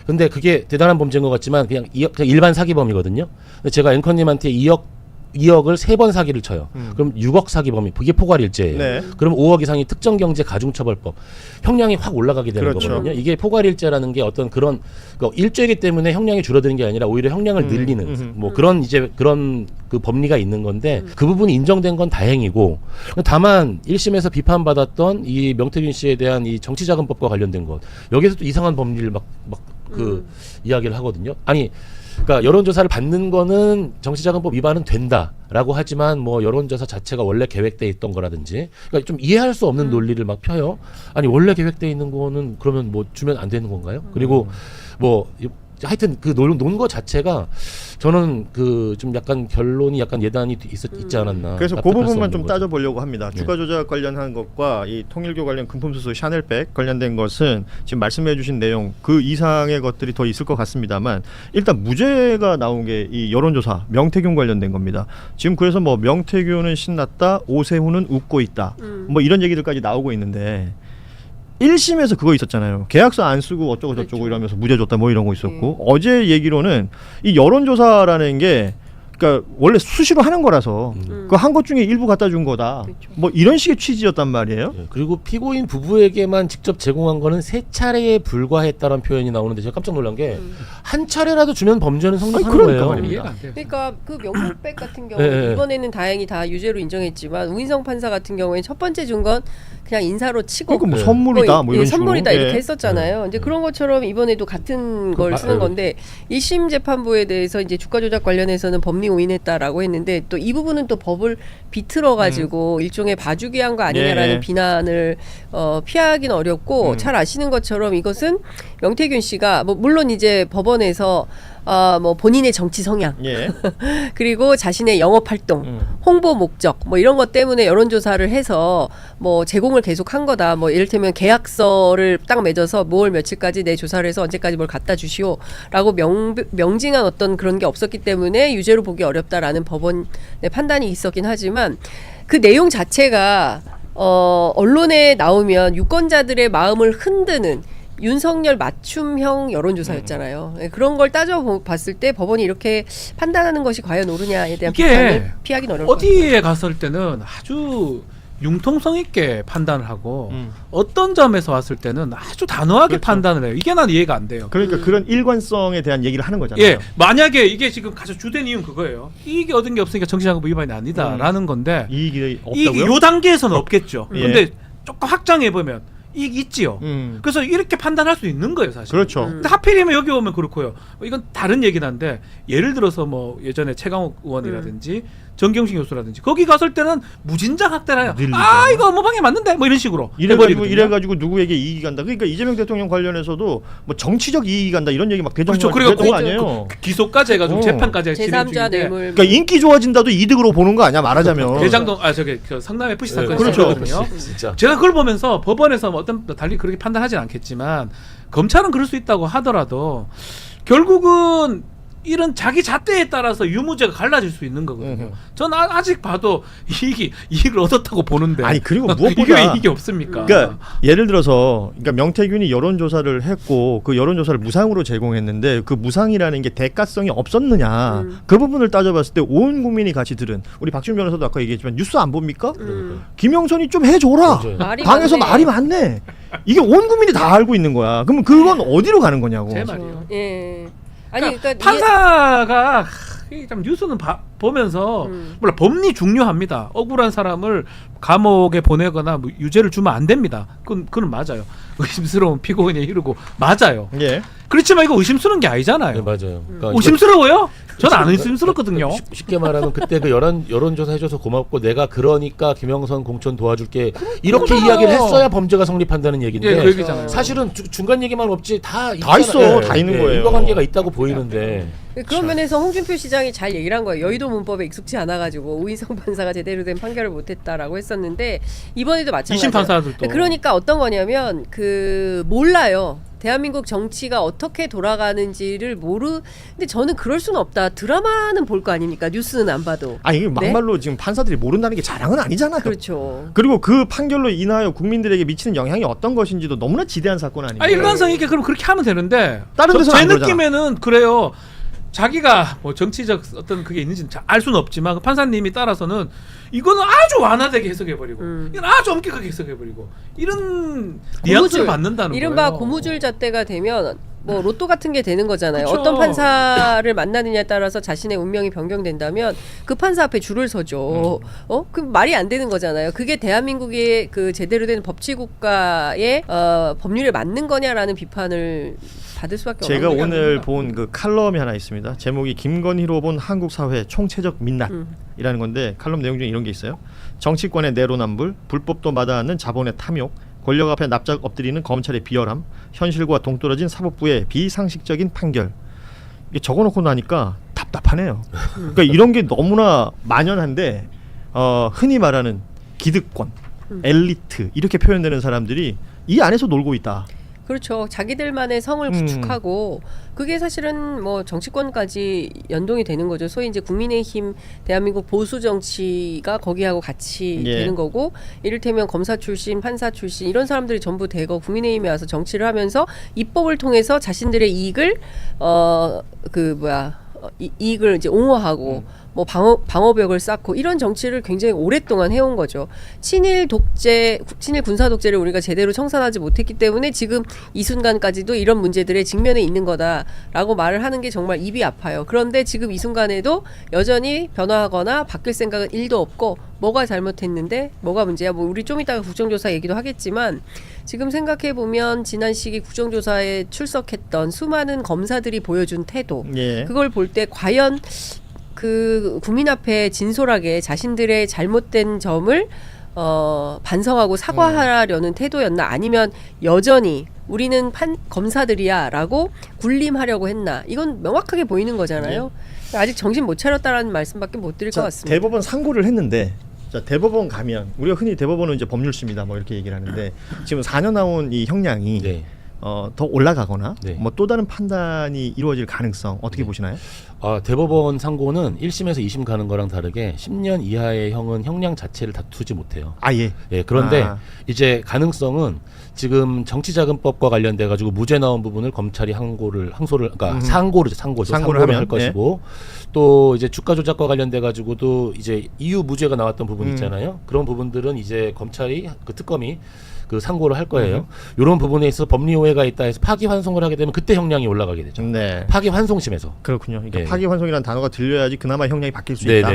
근데 그게 대단한 범죄인 것 같지만 그냥 일반 사기범이거든요. 근데 제가 앵커님한테 2억을 3번 사기를 쳐요. 그럼 6억 사기범이 그게 포괄일제예요. 네. 그럼 5억 이상이 특정경제 가중처벌법 형량이 확 올라가게 되는 그렇죠. 거거든요. 이게 포괄일제라는 게 어떤 그런 일죄이기 때문에 형량이 줄어드는 게 아니라 오히려 형량을 늘리는 뭐 그런 그 법리가 있는 건데 그 부분이 인정된 건 다행이고 다만 1심에서 비판받았던 이 명태균 씨에 대한 이 정치자금법과 관련된 것 여기서 또 이상한 법리를 이야기를 하거든요. 아니 그러니까 여론조사를 받는 거는 정치자금법 위반은 된다라고 하지만 뭐 여론조사 자체가 원래 계획돼 있던 거라든지 그러니까 좀 이해할 수 없는 논리를 막 펴요. 아니 원래 계획돼 있는 거는 그러면 뭐 주면 안 되는 건가요? 그리고 뭐 하여튼 그 논 거 자체가 저는 그 좀 약간 결론이 약간 예단이 있지 않았나. 그래서 그 부분만 좀 따져보려고 합니다. 주가 조작 관련한 것과 이 통일교 관련 금품수수 샤넬백 관련된 것은 지금 말씀해주신 내용 그 이상의 것들이 더 있을 것 같습니다만 일단 무죄가 나온 게 이 여론조사 명태균 관련된 겁니다. 지금 그래서 뭐 명태균은 신났다, 오세훈은 웃고 있다, 뭐 이런 얘기들까지 나오고 있는데. 1심에서 그거 있었잖아요. 계약서 안 쓰고 어쩌고 저쩌고 이러면서 무죄 줬다 뭐 이런 거 있었고 어제 얘기로는 이 여론조사라는 게 그러니까 원래 수시로 하는 거라서 그 한 것 중에 일부 갖다 준 거다. 뭐 이런 식의 취지였단 말이에요. 그리고 피고인 부부에게만 직접 제공한 거는 3차례에 불과했다는 표현이 나오는데 제가 깜짝 놀란 게 한 차례라도 주면 범죄는 성립하는 거예요. 그러니까 그 명품백 같은 경우 이번에는 다행히 다 유죄로 인정했지만 우인성 판사 같은 경우에 첫 번째 준 건 그냥 인사로 치고 그러니까 뭐 선물이다 뭐 이런 선물이다 식으로. 이렇게 했었잖아요. 이제 그런 것처럼 이번에도 같은 걸 쓰는 건데 1심 재판부에 대해서 이제 주가 조작 관련해서는 법리 오인했다라고 했는데 또 이 부분은 또 법을 비틀어 가지고 일종의 봐주기 한 거 아니냐라는 비난을 피하기는 어렵고 잘 아시는 것처럼 이것은 명태균 씨가 뭐 물론 이제 법원에서 뭐 본인의 정치 성향 그리고 자신의 영업 활동, 홍보 목적 뭐 이런 것 때문에 여론조사를 해서 뭐 제공을 계속 한 거다. 뭐 이를테면 계약서를 딱 맺어서 뭘 며칠까지 내 조사를 해서 언제까지 뭘 갖다 주시오라고 명징한 어떤 그런 게 없었기 때문에 유죄로 보기 어렵다라는 법원의 판단이 있었긴 하지만 그 내용 자체가 언론에 나오면 유권자들의 마음을 흔드는 윤석열 맞춤형 여론조사였잖아요. 그런 걸 따져봤을 때 법원이 이렇게 판단하는 것이 과연 옳으냐에 대한 비판을 피하기는 어려울 것 같아요. 어디에 갔을 때는 아주 융통성 있게 판단을 하고 어떤 점에서 왔을 때는 아주 단호하게 판단을 해요. 이게 난 이해가 안 돼요. 그러니까 그런 일관성에 대한 얘기를 하는 거잖아요. 예, 만약에 이게 지금 가장 주된 이유는 그거예요. 이익이 얻은 게 없으니까 정치자금법 위반이 아니다라는 건데 이익이 없다고요? 이익이 요 단계에서는 없겠죠. 예. 근데 조금 확장해 보면 이익이 있지요. 그래서 이렇게 판단할 수 있는 거예요, 사실. 그렇죠. 근데 하필이면 여기 오면 그렇고요. 이건 다른 얘기긴 한데 예를 들어서 뭐 예전에 최강욱 의원이라든지 정경심 교수라든지 거기 갔을 때는 무진장 학대라요. 아 이거 업무방해 맞는데 뭐 이런 식으로 이래가지고 누구에게 이익이 간다. 그러니까 이재명 대통령 관련해서도 뭐 정치적 이익이 간다 이런 얘기 막 대정부 그렇죠. 그거 아니에요. 기소까지 해가지고 재판까지 제3자 뇌물. 그러니까 인기 좋아진다도 이득으로 보는 거 아니야 말하자면. 대장동 그 성남 FC 사건이 그렇죠. 있었거든요. 제가 그걸 보면서 법원에서 뭐 어떤 달리 그렇게 판단하진 않겠지만 검찰은 그럴 수 있다고 하더라도 결국은 이런 자기 잣대에 따라서 유무죄가 갈라질 수 있는 거거든요. 전 아직 봐도 이익을 얻었다고 보는데. 아니 그리고 무엇보다 이익이 없습니까? 그러니까 예를 들어서 그러니까 명태균이 여론조사를 했고 그 여론조사를 무상으로 제공했는데 그 무상이라는 게 대가성이 없었느냐 그 부분을 따져봤을 때 온 국민이 같이 들은 우리 박준 변호사도 아까 얘기했지만 뉴스 안 봅니까? 김영선이 좀 해줘라. 당에서 말이 많네. 이게 온 국민이 다 알고 있는 거야. 그러면 그건 어디로 가는 거냐고. 제 말이에요. 예. 아니 그러니까 판사가 참 뉴스는 보면서 물론 법리 중요합니다. 억울한 사람을 감옥에 보내거나 뭐 유죄를 주면 안 됩니다. 그건 맞아요. 의심스러운 피고인에 이르고 맞아요. 예. 그렇지만 이거 의심스러운 게 아니잖아요. 네, 맞아요. 그러니까 의심스러워요? 저는 안 의심스럽거든요. 쉽게 말하면 그때 그 여론조사 해줘서 고맙고 내가 그러니까 김영선 공천 도와줄게 이렇게 그러잖아요. 이야기를 했어야 범죄가 성립한다는 얘기인데 예, 그 얘기잖아요. 사실은 중간 얘기만 없지 다 있어. 다 있는 거예요. 인과관계가 있다고 보이는데 그런 면에서 홍준표 시장이 잘 얘기를 한 거예요. 여의도 문법에 익숙지 않아가지고 오인성 판사가 제대로 된 판결을 못했다라고 했었는데 이번에도 마찬가지예요. 2심 판사들도. 그러니까 어떤 거냐면 몰라요. 대한민국 정치가 어떻게 돌아가는지를 근데 저는 그럴 수는 없다. 드라마는 볼 거 아닙니까? 뉴스는 안 봐도. 아니 이게 막말로 지금 판사들이 모른다는 게 자랑은 아니잖아요. 그렇죠. 그리고 그 판결로 인하여 국민들에게 미치는 영향이 어떤 것인지도 너무나 지대한 사건 아닙니까? 일관성 있게 그럼 그렇게 하면 되는데 다른 데서는 제 안 그러잖아. 느낌에는 그래요. 자기가 뭐 정치적 어떤 그게 있는지는 알 수는 없지만 그 판사님이 따라서는 이거는 아주 완화되게 해석해버리고 이건 아주 엄격하게 해석해버리고 이런 뉘앙스를 받는다는 이른바 거예요. 고무줄 잣대가 되면 뭐 로또 같은 게 되는 거잖아요. 그쵸. 어떤 판사를 만나느냐에 따라서 자신의 운명이 변경된다면 그 판사 앞에 줄을 서죠. 그 말이 안 되는 거잖아요. 그게 대한민국의 그 제대로 된 법치국가의 법률에 맞는 거냐라는 비판을 받을 수밖에 없는 제가 거예요. 오늘 본 그 칼럼이 하나 있습니다. 제목이 김건희로 본 한국 사회 총체적 민낯이라는 건데 칼럼 내용 중에 이런 게 있어요. 정치권의 내로남불, 불법도 마다하는 자본의 탐욕, 권력 앞에 납작 엎드리는 검찰의 비열함, 현실과 동떨어진 사법부의 비상식적인 판결. 이게 적어놓고 나니까 답답하네요. 그러니까 이런 게 너무나 만연한데 흔히 말하는 기득권, 엘리트 이렇게 표현되는 사람들이 이 안에서 놀고 있다. 그렇죠. 자기들만의 성을 구축하고 그게 사실은 뭐 정치권까지 연동이 되는 거죠. 소위 이제 국민의힘 대한민국 보수 정치가 거기하고 같이 되는 거고 이를테면 검사 출신, 판사 출신 이런 사람들이 전부 대거 국민의힘에 와서 정치를 하면서 입법을 통해서 자신들의 이익을 이익을 이제 옹호하고 뭐 방어벽을 쌓고 이런 정치를 굉장히 오랫동안 해온 거죠. 친일 군사 독재를 우리가 제대로 청산하지 못했기 때문에 지금 이 순간까지도 이런 문제들의 직면에 있는 거다라고 말을 하는 게 정말 입이 아파요. 그런데 지금 이 순간에도 여전히 변화하거나 바뀔 생각은 1도 없고 뭐가 잘못했는데 뭐가 문제야. 뭐 우리 좀 이따가 국정조사 얘기도 하겠지만 지금 생각해 보면 지난 시기 국정조사에 출석했던 수많은 검사들이 보여준 태도 그걸 볼 때 과연 그 국민 앞에 진솔하게 자신들의 잘못된 점을 반성하고 사과하려는 태도였나 아니면 여전히 우리는 검사들이야 라고 군림하려고 했나 이건 명확하게 보이는 거잖아요. 아직 정신 못 차렸다라는 말씀밖에 못 드릴 것 같습니다. 대법원 상고를 했는데 대법원 가면 우리가 흔히 대법원은 이제 법률심이다 뭐 이렇게 얘기를 하는데 지금 4년 나온 이 형량이 더 올라가거나 뭐 또 다른 판단이 이루어질 가능성 어떻게 보시나요? 대법원 상고는 1심에서 2심 가는 거랑 다르게 10년 이하의 형은 형량 자체를 다투지 못해요. 그런데 이제 가능성은 지금 정치자금법과 관련돼 가지고 무죄 나온 부분을 검찰이 상고를 할 것이고 또 이제 주가 조작과 관련돼 가지고도 이제 이유 무죄가 나왔던 부분 있잖아요. 그런 부분들은 이제 검찰이 그 특검이 그 상고를 할 거예요. 이런 부분에 있어서 법리 오해가 있다 해서 파기환송을 하게 되면 그때 형량이 올라가게 되죠. 파기환송심에서. 그렇군요. 그러니까 파기환송이라는 단어가 들려야지 그나마 형량이 바뀔 수 있다.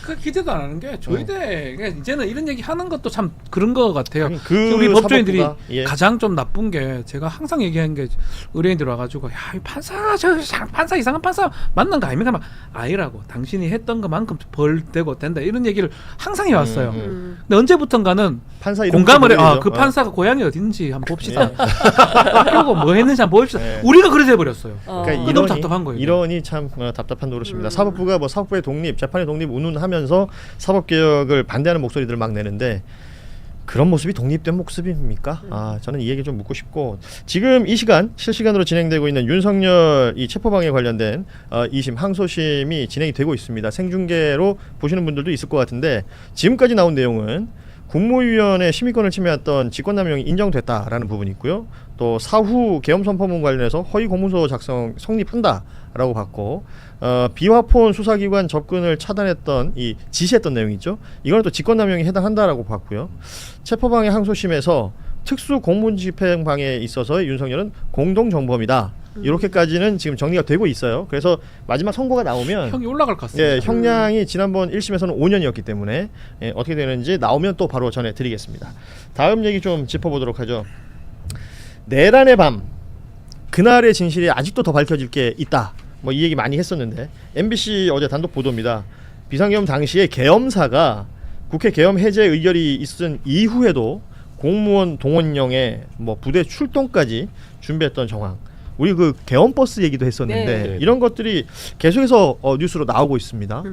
그 기대도 안 하는 게 조이대 이제는 이런 얘기 하는 것도 참 그런 것 같아요. 우리 법조인들이 가장 좀 나쁜 게 제가 항상 얘기하는 게 의뢰인들 와가지고 야 판사 이상한 판사 만난 거 아닙니까? 아니라고 당신이 했던 것만큼 벌 되고 된다 이런 얘기를 항상 해왔어요. 근데 언제부턴가는 판사 공감을 해. 그 판사가 고향이 어딘지 한번 봅시다. 그리고 뭐 했는지 한번 봅시다. 우리가 그래 돼버렸어요. 그러니까 너무 답답한 거예요. 이론이 참 답답한 노릇입니다. 사법부가 뭐 사법부의 독립, 재판의 독립 운운하면서 사법개혁을 반대하는 목소리들을 막 내는데 그런 모습이 독립된 모습입니까? 저는 이 얘기 좀 묻고 싶고, 지금 이 시간 실시간으로 진행되고 있는 윤석열 이 체포방해 관련된 2심 항소심이 진행이 되고 있습니다. 생중계로 보시는 분들도 있을 것 같은데, 지금까지 나온 내용은 국무위원회 심의권을 침해했던 직권남용이 인정됐다라는 부분이 있고요. 또 사후 계엄 선포문 관련해서 허위 공문서 작성 성립한다라고 봤고, 비화폰 수사기관 접근을 차단했던 이 지시했던 내용이죠. 이거는 또 직권남용에 해당한다라고 봤고요. 체포방해 항소심에서 특수 공문집행 방해에 있어서의 윤석열은 공동정범이다. 이렇게까지는 지금 정리가 되고 있어요. 그래서 마지막 선고가 나오면 형이 올라갈 것 같습니다. 예, 형량이 지난번 1심에서는 5년이었기 때문에 어떻게 되는지 나오면 또 바로 전해드리겠습니다. 다음 얘기 좀 짚어보도록 하죠. 내란의 밤, 그날의 진실이 아직도 더 밝혀질 게 있다. 뭐 이 얘기 많이 했었는데, MBC 어제 단독 보도입니다. 비상계엄 당시에 계엄사가 국회 계엄 해제 의결이 있은 이후에도 공무원 동원령에 뭐 부대 출동까지 준비했던 정황. 우리 그 계엄 버스 얘기도 했었는데, 네. 이런 것들이 계속해서 뉴스로 나오고 있습니다.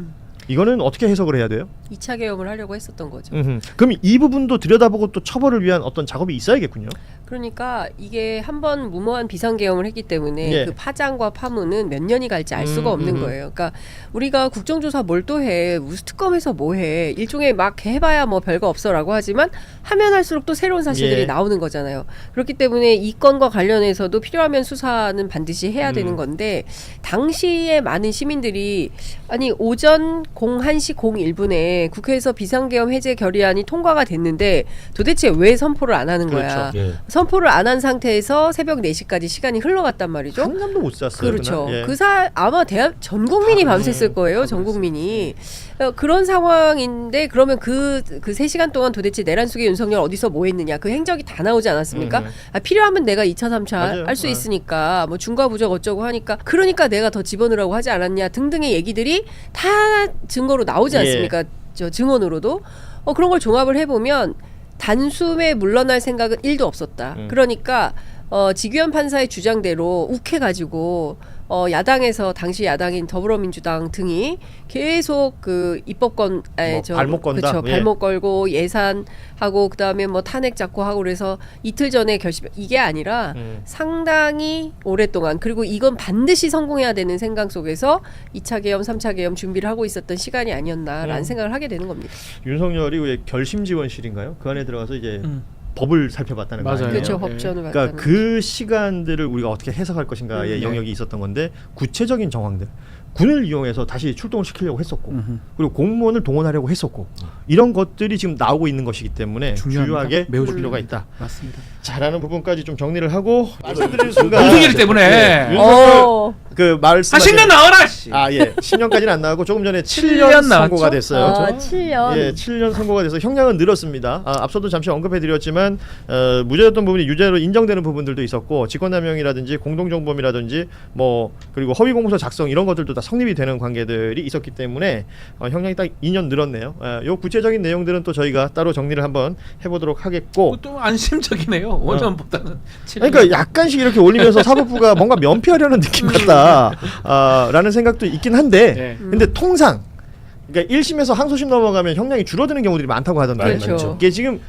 이거는 어떻게 해석을 해야 돼요? 2차 계엄을 하려고 했었던 거죠. 그럼 이 부분도 들여다보고 또 처벌을 위한 어떤 작업이 있어야겠군요. 그러니까 이게 한번 무모한 비상계엄을 했기 때문에 예. 그 파장과 파문은 몇 년이 갈지 알 수가 없는 거예요. 그러니까 우리가 국정조사 뭘 또 해, 무슨 특검에서 뭐 해, 일종의 막 해봐야 뭐 별거 없어라고 하지만 하면 할수록 또 새로운 사실들이 예. 나오는 거잖아요. 그렇기 때문에 이 건과 관련해서도 필요하면 수사는 반드시 해야 되는 건데, 당시에 많은 시민들이 아니 오전 01시 01분에 국회에서 비상계엄 해제 결의안이 통과가 됐는데 도대체 왜 선포를 안 하는 거야. 그렇죠. 예. 선포를 안 한 상태에서 새벽 4시까지 시간이 흘러갔단 말이죠. 한 잠도 못 잤어요. 그렇죠. 그날. 예. 아마 전 국민이 밤샜을 거예요. 전 국민이. 그런 상황인데, 그러면 그 3시간 동안 도대체 내란 속에 윤석열 어디서 뭐 했느냐, 그 행적이 다 나오지 않았습니까? 필요하면 내가 2차 3차 할 수 있으니까, 뭐 중과 부적 어쩌고 하니까, 그러니까 내가 더 집어넣으라고 하지 않았냐 등등의 얘기들이 다 증거로 나오지 않습니까? 저 증언으로도. 그런 걸 종합을 해보면 단숨에 물러날 생각은 1도 없었다. 그러니까 지규현 판사의 주장대로 욱해가지고 야당에서, 당시 야당인 더불어민주당 등이 계속 그 입법권 발목 건다. 그렇죠. 발목 걸고 예산하고 그다음에 뭐 탄핵 잡고 하고, 그래서 이틀 전에 결심, 이게 아니라 상당히 오랫동안, 그리고 이건 반드시 성공해야 되는 생각 속에서 2차 계엄, 3차 계엄 준비를 하고 있었던 시간이 아니었나라는 생각을 하게 되는 겁니다. 윤석열이 왜 결심지원실인가요? 그 안에 들어가서 이제 법을 살펴봤다는 맞아요. 거예요. 그렇죠. 법전을 그러니까 봤다는 그 시간들을 우리가 어떻게 해석할 것인가의 영역이 있었던 건데, 구체적인 정황들, 군을 이용해서 다시 출동을 시키려고 했었고, 그리고 공무원을 동원하려고 했었고, 이런 것들이 지금 나오고 있는 것이기 때문에 주요하게 매우 볼 필요가 있다. 맞습니다. 잘하는 부분까지 좀 정리를 하고 말씀드리는 순간 무슨 때문에 윤석열 그 말씀 10년 나와라. 예, 10년까지는 안 나오고 조금 전에 7년 7년 선고가 나왔죠? 됐어요. 7년. 예, 7년 선고가 돼서 형량은 늘었습니다. 앞서도 잠시 언급해드렸지만 무죄였던 부분이 유죄로 인정되는 부분들도 있었고, 직권남용이라든지 공동정범이라든지 뭐 그리고 허위공문서 작성 이런 것들도 다 성립이 되는 관계들이 있었기 때문에 형량이 딱 2년 늘었네요. 요 구체적인 내용들은 또 저희가 따로 정리를 한번 해보도록 하겠고, 또 안심적이네요. 오전보다는. 그러니까 약간씩 이렇게 올리면서 사법부가 뭔가 면피하려는 느낌 같다 라는 생각도 있긴 한데, 근데 통상 그러니까 1심에서 항소심 넘어가면 형량이 줄어드는 경우들이 많다고 하던데, 그렇죠. 이게 지금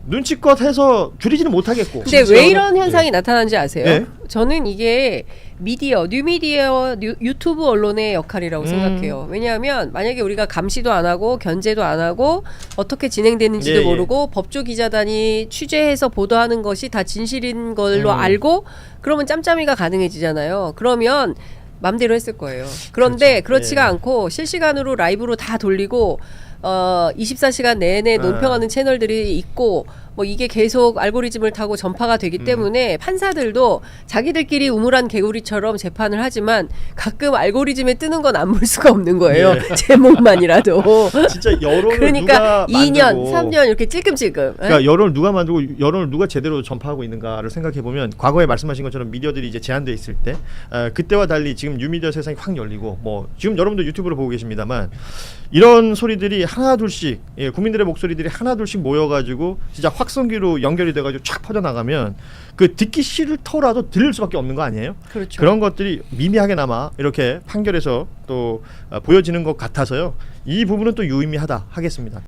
눈치껏 해서 줄이지는 못하겠고. 근데 왜 이런 현상이 나타나는지 아세요? 네. 저는 이게 미디어, 뉴미디어, 유튜브 언론의 역할이라고 생각해요. 왜냐하면 만약에 우리가 감시도 안 하고 견제도 안 하고 어떻게 진행되는지도 모르고 법조 기자단이 취재해서 보도하는 것이 다 진실인 걸로 알고, 그러면 짬짬이가 가능해지잖아요. 그러면 맘대로 했을 거예요. 그런데 그렇지가 않고 실시간으로 라이브로 다 돌리고 24시간 내내 논평하는 채널들이 있고, 뭐 이게 계속 알고리즘을 타고 전파가 되기 때문에 판사들도 자기들끼리 우물한 개구리처럼 재판을 하지만 가끔 알고리즘에 뜨는 건 안 볼 수가 없는 거예요. 제목만이라도. 진짜 여론을 그러니까 누가 2년, 만들고, 3년 이렇게 찔끔찔끔. 그러니까 여론을 누가 만들고 여론을 누가 제대로 전파하고 있는가를 생각해 보면, 과거에 말씀하신 것처럼 미디어들이 이제 제한돼 있을 때 그때와 달리 지금 뉴미디어 세상이 확 열리고, 뭐 지금 여러분들 유튜브로 보고 계십니다만, 이런 소리들이 하나 둘씩, 국민들의 목소리들이 하나 둘씩 모여가지고 진짜 확성기로 연결이 돼가지고 쫙 퍼져나가면 그 듣기 싫더라도 들을 수밖에 없는 거 아니에요? 그렇죠. 그런 것들이 미미하게나마 이렇게 판결에서 또 보여지는 것 같아서요. 이 부분은 또 유의미하다 하겠습니다.